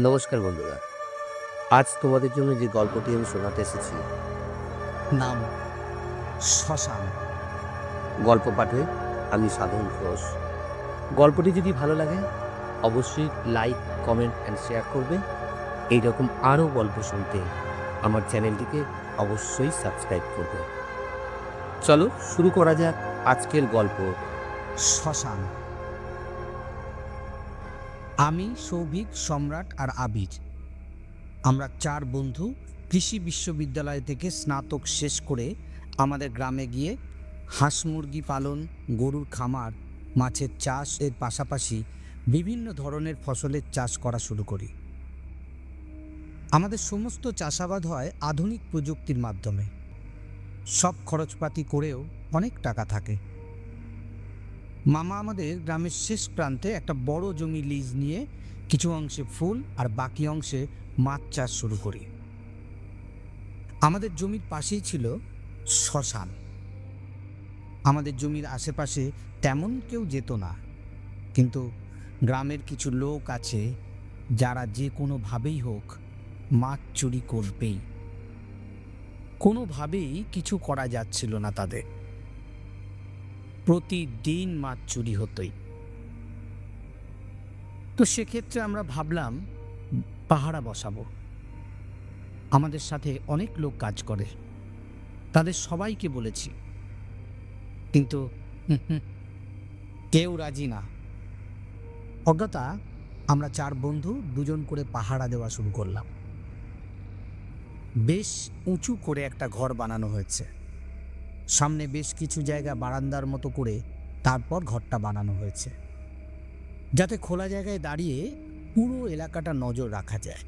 নমস্কার বন্ধুরা। আজ তোমাদের জন্য যে গল্পটি আমি শোনাতে এসেছি, নাম শ্মশান। গল্প পাঠে আমি সাধন ঘোষ। গল্পটি যদি ভালো লাগে অবশ্যই লাইক, কমেন্ট অ্যান্ড শেয়ার করবে। এইরকম আরও গল্প শুনতে আমার চ্যানেলটিকে অবশ্যই সাবস্ক্রাইব করবে। চলো শুরু করা যাক আজকের গল্প। শ্মশান। আমি, সৌভিক, সম্রাট আর আবির, আমরা 4 বন্ধু কৃষি বিশ্ববিদ্যালয় থেকে স্নাতক শেষ করে আমাদের গ্রামে গিয়ে হাঁস মুরগি পালন, গরুর খামার, মাছের চাষ এর পাশাপাশি বিভিন্ন ধরনের ফসলের চাষ করা শুরু করি। আমাদের সমস্ত চাষাবাদ হয় আধুনিক প্রযুক্তির মাধ্যমে। সব খরচপাতি করেও অনেক টাকা থাকে। মামা আমাদের গ্রামের শেষ প্রান্তে একটা বড় জমি লিজ নিয়ে কিছু অংশে ফুল আর বাকি অংশে মাছ চাষ শুরু করি। আমাদের জমির পাশেই ছিল শ্মশান। আমাদের জমির আশেপাশে তেমন কেউ যেত না, কিন্তু গ্রামের কিছু লোক আছে যারা যে কোনোভাবেই হোক মাছ চুরি করবেই। কোনোভাবেই কিছু করা যাচ্ছিল না তাদের। প্রতিদিন মাছ চুরি হতোই। তো সেক্ষেত্রে আমরা ভাবলাম পাহারা বসাবো। আমাদের সাথে অনেক লোক কাজ করে, তাদের সবাইকে বলেছি, কিন্তু কেউ রাজি না। অজ্ঞতা আমরা 4 বন্ধু 2জন করে পাহারা দেওয়া শুরু করলাম। বেশ উঁচু করে একটা ঘর বানানো হয়েছে। সামনে বেশ কিছু জায়গা বারান্দার মতো করে তারপর ঘরটা বানানো হয়েছে, যাতে খোলা জায়গায় দাঁড়িয়ে পুরো এলাকাটা নজর রাখা যায়।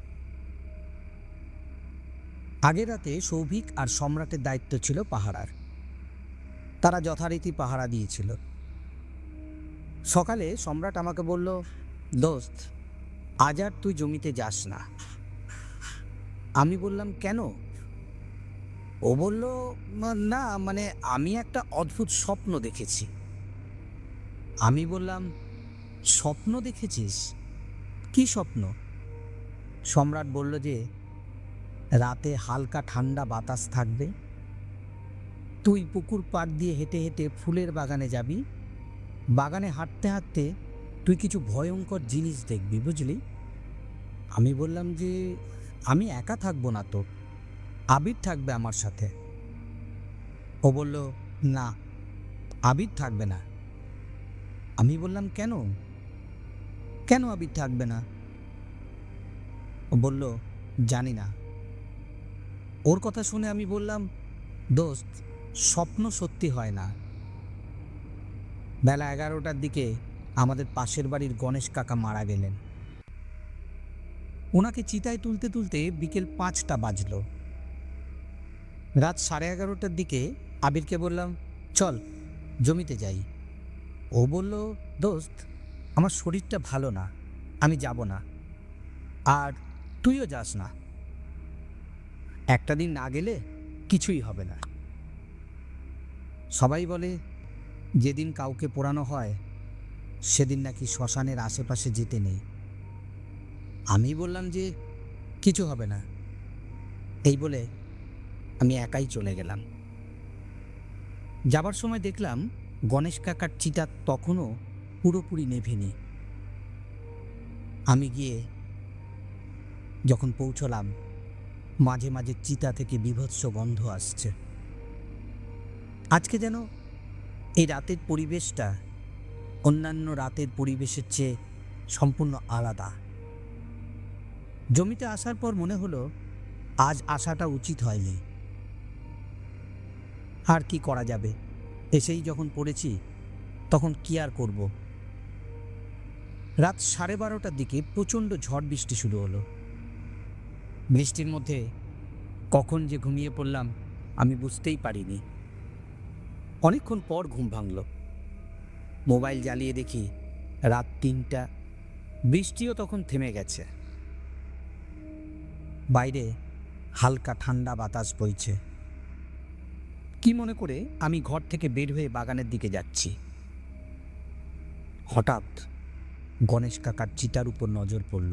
আগের রাতে সৌভিক আর সম্রাটের দায়িত্ব ছিল পাহারার। তারা যথারীতি পাহারা দিয়েছিল। সকালে সম্রাট আমাকে বলল, দোস্ত, আজ আর তুই জমিতে যাস না। আমি বললাম, কেন? ও বলল, না মানে আমি একটা অদ্ভুত স্বপ্ন দেখেছি। আমি বললাম, স্বপ্ন দেখেছিস? কি স্বপ্ন? সম্রাট বলল যে রাতে হালকা ঠান্ডা বাতাস থাকবে, তুই পুকুর পাড় দিয়ে হেঁটে হেঁটে ফুলের বাগানে যাবি, বাগানে হাঁটতে হাঁটতে তুই কিছু ভয়ঙ্কর জিনিস দেখবি, বুঝলি? আমি বললাম যে আমি একা থাকবো না তো, আবির থাকবে আমার সাথে। ও বলল, না, আবির থাকবে না। আমি বললাম, কেন? কেন আবির থাকবে না? ও বলল, জানি না। ওর কথা শুনে আমি বললাম, দোস্ত, স্বপ্ন সত্যি হয় না। বেলা 11টার দিকে আমাদের পাশের বাড়ির গণেশ কাকা মারা গেলেন। ওনাকে চিতায় তুলতে তুলতে বিকেল 5টা বাজলো। রাত 11:30টার দিকে আবিরকে বললাম, চল জমিতে যাই। ও বলল, দোস্ত, আমার শরীরটা ভালো না, আমি যাব না, আর তুইও যাস না। একটা দিন না গেলে কিছুই হবে না। সবাই বলে যেদিন কাউকে পোড়ানো হয় সেদিন নাকি শ্মশানের আশেপাশে যেতে নেই। আমি বললাম যে কিছু হবে না, এই বলে আমি একাই চলে গেলাম। যাবার সময় দেখলাম গণেশ কাকার চিতা তখনও পুরোপুরি নেভেনি। আমি গিয়ে যখন পৌঁছলাম, মাঝে মাঝে চিতা থেকে বীভৎস গন্ধ আসছে। আজকে যেন এই রাতের পরিবেশটা অন্যান্য রাতের পরিবেশের চেয়ে সম্পূর্ণ আলাদা। জমিতে আসার পর মনে হলো আজ আসাটা উচিত হয়নি। আর কি করা যাবে, এসেই যখন পড়েছি তখন কি আর করব। রাত 12:30টার দিকে প্রচণ্ড ঝড় বৃষ্টি শুরু হলো। বৃষ্টির মধ্যে কখন যে ঘুমিয়ে পড়লাম আমি বুঝতেই পারিনি। অনেকক্ষণ পর ঘুম ভাঙল। মোবাইল জ্বালিয়ে দেখি রাত 3টা, বৃষ্টিও তখন থেমে গেছে। বাইরে হালকা ঠান্ডা বাতাস বইছে। কি মনে করে আমি ঘর থেকে বের হয়ে বাগানের দিকে যাচ্ছি, হঠাৎ গণেশ কাকার চিতার উপর নজর পড়ল।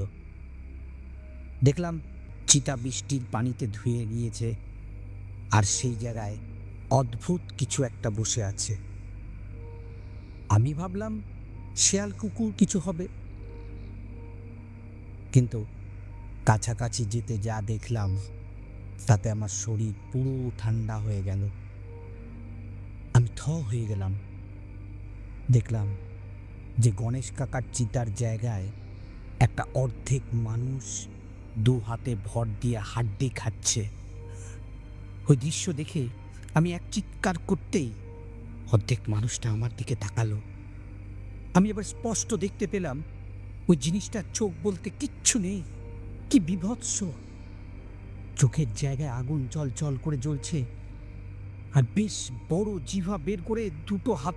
দেখলাম চিতা বৃষ্টির পানিতে ধুয়ে গিয়েছে, আর সেই জায়গায় অদ্ভুত কিছু একটা বসে আছে। আমি ভাবলাম শেয়াল কুকুর কিছু হবে, কিন্তু কাছাকাছি যেতে যা দেখলাম তাতে আমার শরীর পুরো ঠান্ডা হয়ে গেল। আমি থ হয়ে গেলাম। দেখলাম যে গণেশ কাকার চিতার জায়গায় একটা অর্ধেক মানুষ দু হাতে ভর দিয়ে হাড্ডি খাচ্ছে। ওই দৃশ্য দেখে আমি এক চিৎকার করতেই অর্ধেক মানুষটা আমার দিকে তাকালো। আমি এবার স্পষ্ট দেখতে পেলাম ওই জিনিসটার চোখ বলতে কিচ্ছু নেই। কি বীভৎস! চোখের জায়গায় আগুন জল জল করে জ্বলছে, আর বেশ বড় জিভা বের করে দুটো হাত